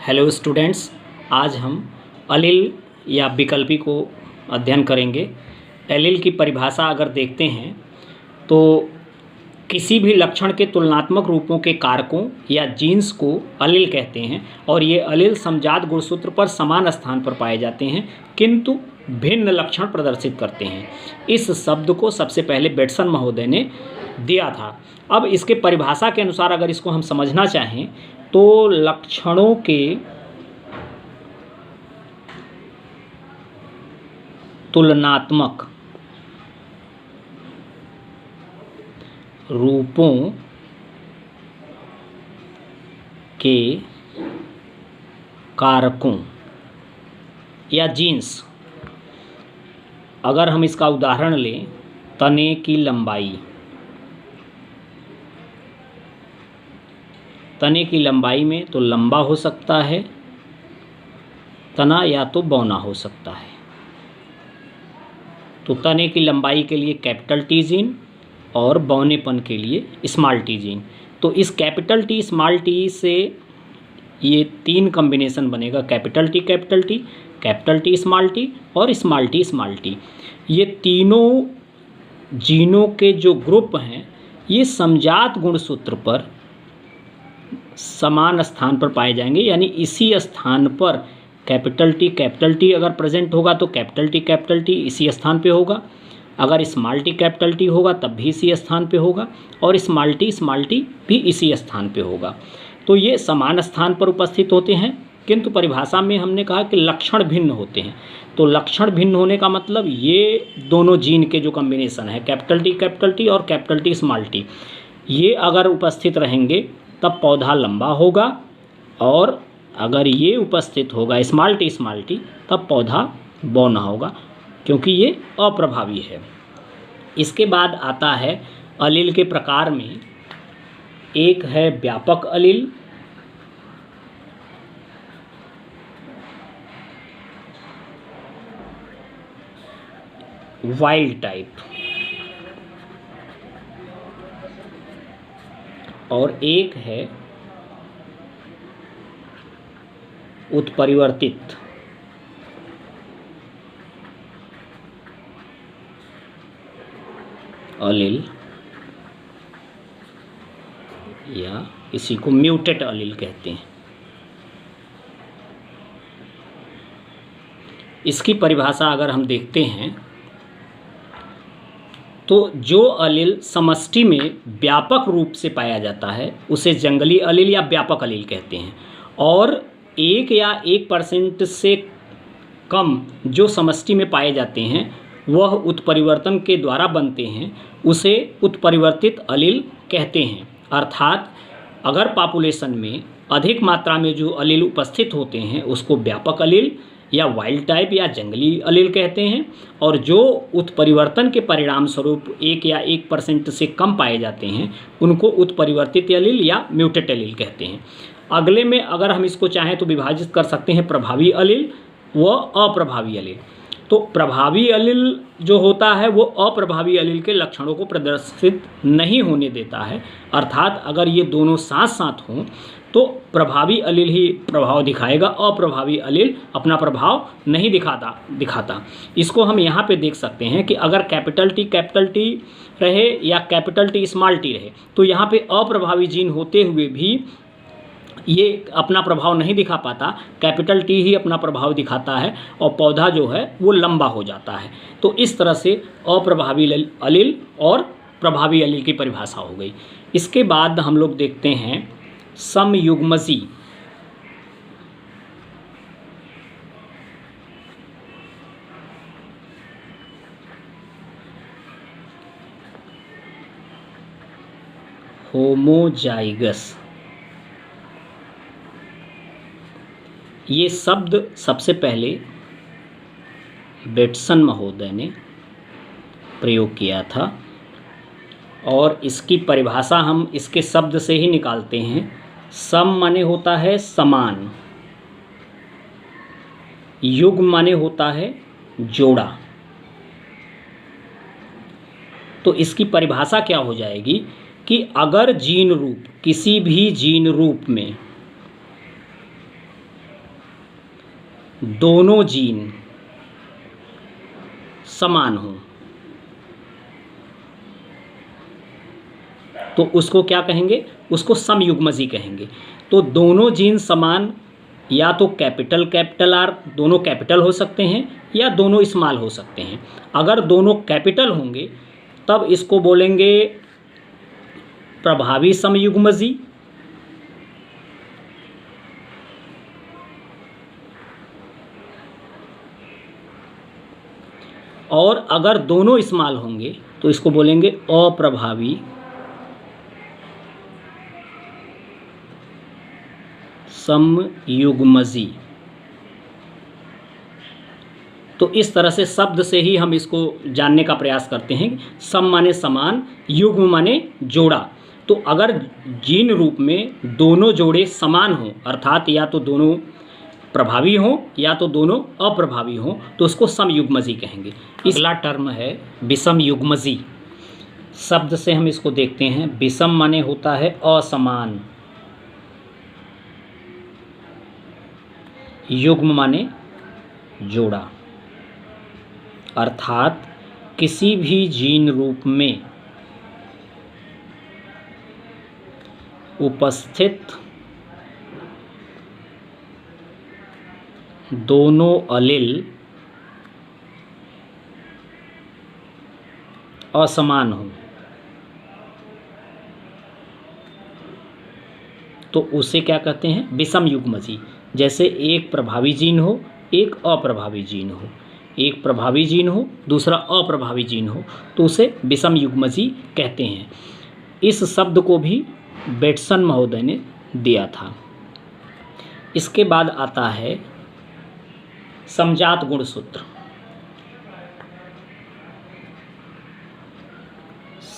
Hello students, आज हम अलिल या विकल्पी को अध्ययन करेंगे। अलिल की परिभाषा अगर देखते हैं तो किसी भी लक्षण के तुलनात्मक रूपों के कारकों या जीन्स को अलिल कहते हैं और ये अलिल समजात गुणसूत्र पर समान स्थान पर पाए जाते हैं किंतु भिन्न लक्षण प्रदर्शित करते हैं। इस शब्द को सबसे पहले बेटसन महोदय ने दिया था। अब इसके परिभाषा के अनुसार अगर इसको हम समझना चाहें तो लक्षणों के तुलनात्मक रूपों के कारकों या जीन्स, अगर हम इसका उदाहरण लें, तने की लंबाई। तने की लंबाई में तो लंबा हो सकता है तना या तो बौना हो सकता है। तो तने की लंबाई के लिए कैपिटल टी जीन और बौनेपन के लिए स्मॉल टी जीन। तो इस कैपिटल टी स्मॉल टी से ये तीन कॉम्बिनेशन बनेगा, capital T capital T, capital T small T और स्मॉल टी स्मॉल टी। ये तीनों जीनों के जो ग्रुप हैं ये समजात गुणसूत्र पर समान स्थान पर पाए जाएंगे, यानी इसी स्थान पर कैपिटल टी अगर प्रेजेंट होगा तो कैपिटल टी इसी स्थान पे होगा, अगर स्मॉल टी कैपिटल टी होगा तब भी इसी स्थान पे होगा और स्मॉल टी भी इसी स्थान पे होगा। तो ये समान स्थान पर उपस्थित होते हैं किंतु परिभाषा में हमने कहा कि लक्षण भिन्न होते हैं। तो लक्षण भिन्न होने का मतलब ये दोनों जीन के जो कॉम्बिनेशन है कैपिटल टी और कैपिटल टी स्मॉल टी, ये अगर उपस्थित रहेंगे तब पौधा लंबा होगा और अगर ये उपस्थित होगा स्मॉल टी तब पौधा बौना होगा, क्योंकि ये अप्रभावी है। इसके बाद आता है अलिल के प्रकार में, एक है व्यापक अलिल, वाइल्ड टाइप, और एक है उत्परिवर्तित अलिल या इसी को म्यूटेट अलिल कहते हैं। इसकी परिभाषा अगर हम देखते हैं तो जो अलिल समष्टि में व्यापक रूप से पाया जाता है उसे जंगली अलिल या व्यापक अलिल कहते हैं, और 1 या 1% से कम जो समष्टि में पाए जाते हैं वह उत्परिवर्तन के द्वारा बनते हैं, उसे उत्परिवर्तित अलिल कहते हैं। अर्थात अगर पॉपुलेशन में अधिक मात्रा में जो अलिल उपस्थित होते हैं उसको व्यापक अलिल या वाइल्ड टाइप या जंगली अलिल कहते हैं, और जो उत्परिवर्तन के परिणाम स्वरूप 1 या 1% से कम पाए जाते हैं उनको उत्परिवर्तित अलिल या म्यूटेट अलिल कहते हैं। अगले में अगर हम इसको चाहें तो विभाजित कर सकते हैं प्रभावी अलिल व अप्रभावी अलिल। तो प्रभावी अलिल जो होता है वो अप्रभावी अलिल के लक्षणों को प्रदर्शित नहीं होने देता है, अर्थात अगर ये दोनों साथ साथ हों तो प्रभावी अलिल ही प्रभाव दिखाएगा, अप्रभावी अलिल अपना प्रभाव नहीं दिखाता। इसको हम यहाँ पे देख सकते हैं कि अगर कैपिटल टी रहे या कैपिटल टी स्मॉल टी रहे तो यहाँ पे अप्रभावी जीन होते हुए भी ये अपना प्रभाव नहीं दिखा पाता, कैपिटल टी ही अपना प्रभाव दिखाता है और पौधा जो है वो लंबा हो जाता है। तो इस तरह से अप्रभावी अलिल और प्रभावी अलिल की परिभाषा हो गई। इसके बाद हम लोग देखते हैं समयुग्मजी। होमोजाइगस, ये शब्द सबसे पहले बेटसन महोदय ने प्रयोग किया था और इसकी परिभाषा हम इसके शब्द से ही निकालते हैं। सम माने होता है समान, युग माने होता है जोड़ा। तो इसकी परिभाषा क्या हो जाएगी कि अगर जीन रूप किसी भी जीन रूप में दोनों जीन समान हों तो उसको क्या कहेंगे? उसको समयुग्मजी कहेंगे। तो दोनों जीन समान, या तो कैपिटल आर दोनों कैपिटल हो सकते हैं या दोनों स्मॉल हो सकते हैं। अगर दोनों कैपिटल होंगे तब इसको बोलेंगे प्रभावी समयुग्मजी। और अगर दोनों स्मॉल होंगे तो इसको बोलेंगे अप्रभावी समयुग्मजी। तो इस तरह से शब्द से ही हम इसको जानने का प्रयास करते हैं। सम माने समान, युग्म माने जोड़ा। तो अगर जीन रूप में दोनों जोड़े समान हों, अर्थात या तो दोनों प्रभावी हों या तो दोनों अप्रभावी हों, तो उसको समयुग्मजी कहेंगे। अगला टर्म है विषम युग्मजी। शब्द से हम इसको देखते हैं। विषम माने होता है असमान, युग्म माने जोड़ा, अर्थात किसी भी जीन रूप में उपस्थित दोनों अलील असमान हों तो उसे क्या कहते हैं? विषम युग्मजी। जैसे एक प्रभावी जीन हो, एक अप्रभावी जीन हो, एक प्रभावी जीन हो, दूसरा अप्रभावी जीन हो, तो उसे विषम युग्मजी कहते हैं। इस शब्द को भी बेटसन महोदय ने दिया था। इसके बाद आता है समजात गुणसूत्र।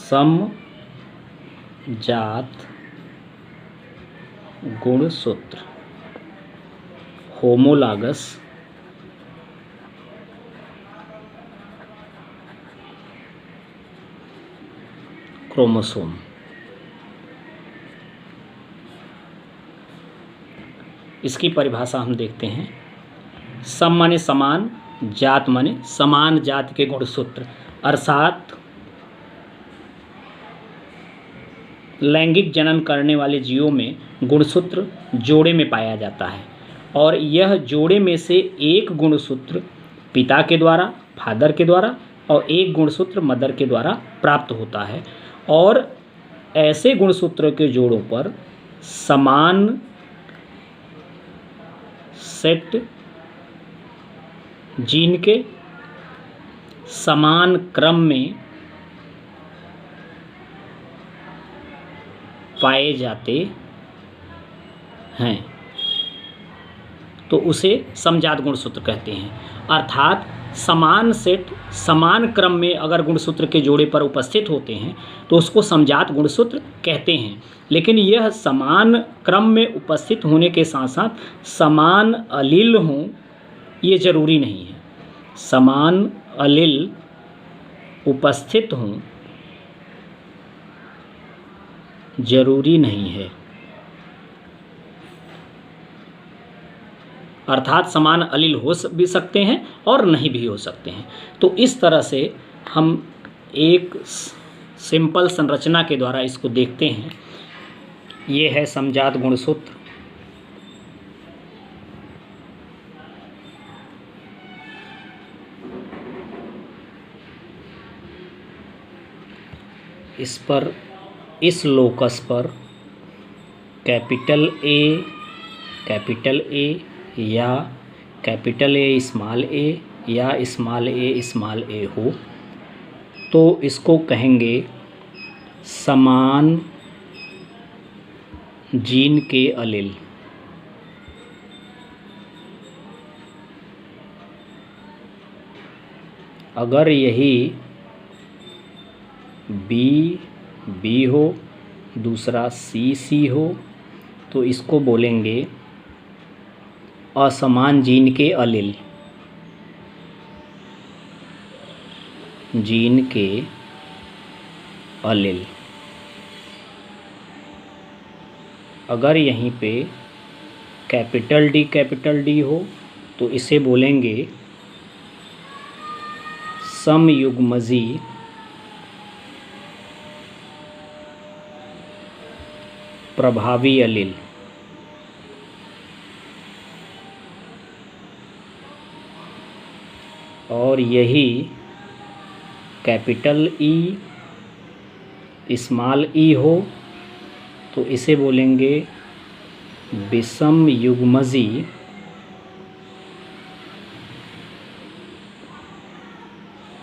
समजात गुणसूत्र होमोलॉगस क्रोमोसोम। इसकी परिभाषा हम देखते हैं। सम माने समान, जात माने समान जात के गुणसूत्र, अर्थात लैंगिक जनन करने वाले जीवों में गुणसूत्र जोड़े में पाया जाता है और यह जोड़े में से एक गुणसूत्र पिता के द्वारा, फादर के द्वारा, और एक गुणसूत्र मदर के द्वारा प्राप्त होता है। और ऐसे गुणसूत्र के जोड़ों पर समान सेट जीन के समान क्रम में पाए जाते हैं तो उसे समजात गुणसूत्र कहते हैं। अर्थात समान सेट समान क्रम में अगर गुणसूत्र के जोड़े पर उपस्थित होते हैं तो उसको समजात गुणसूत्र कहते हैं। लेकिन यह समान क्रम में उपस्थित होने के साथ साथ समान अलील हों ये जरूरी नहीं है। समान अलील उपस्थित हों जरूरी नहीं है। अर्थात समान अलील हो भी सकते हैं और नहीं भी हो सकते हैं। तो इस तरह से हम एक सिंपल संरचना के द्वारा इसको देखते हैं। ये है समजात गुणसूत्र। इस पर, इस लोकस पर कैपिटल ए या कैपिटल ए स्मॉल ए या स्मॉल ए हो तो इसको कहेंगे समान जीन के अलील। अगर यही बी हो, दूसरा सी हो तो इसको बोलेंगे असमान जीन के अलील। जीन के अलील। अगर यहीं पे कैपिटल डी हो तो इसे बोलेंगे समयुग्मजी प्रभावी अलील। और यही कैपिटल ई स्मॉल ई हो तो इसे बोलेंगे विषम युग्मजी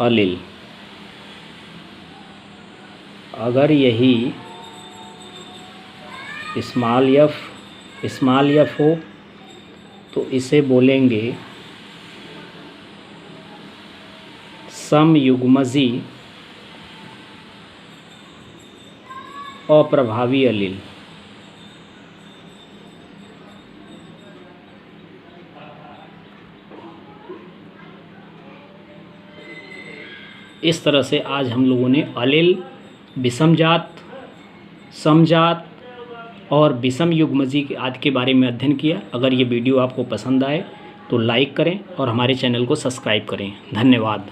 अलील। अगर यही स्मॉल एफ हो तो इसे बोलेंगे समयुग्मजी अप्रभावी अलील। इस तरह से आज हम लोगों ने अलील, विषमजात, समजात और विषम युग्मजी आदि के बारे में अध्ययन किया। अगर ये वीडियो आपको पसंद आए तो लाइक करें और हमारे चैनल को सब्सक्राइब करें। धन्यवाद।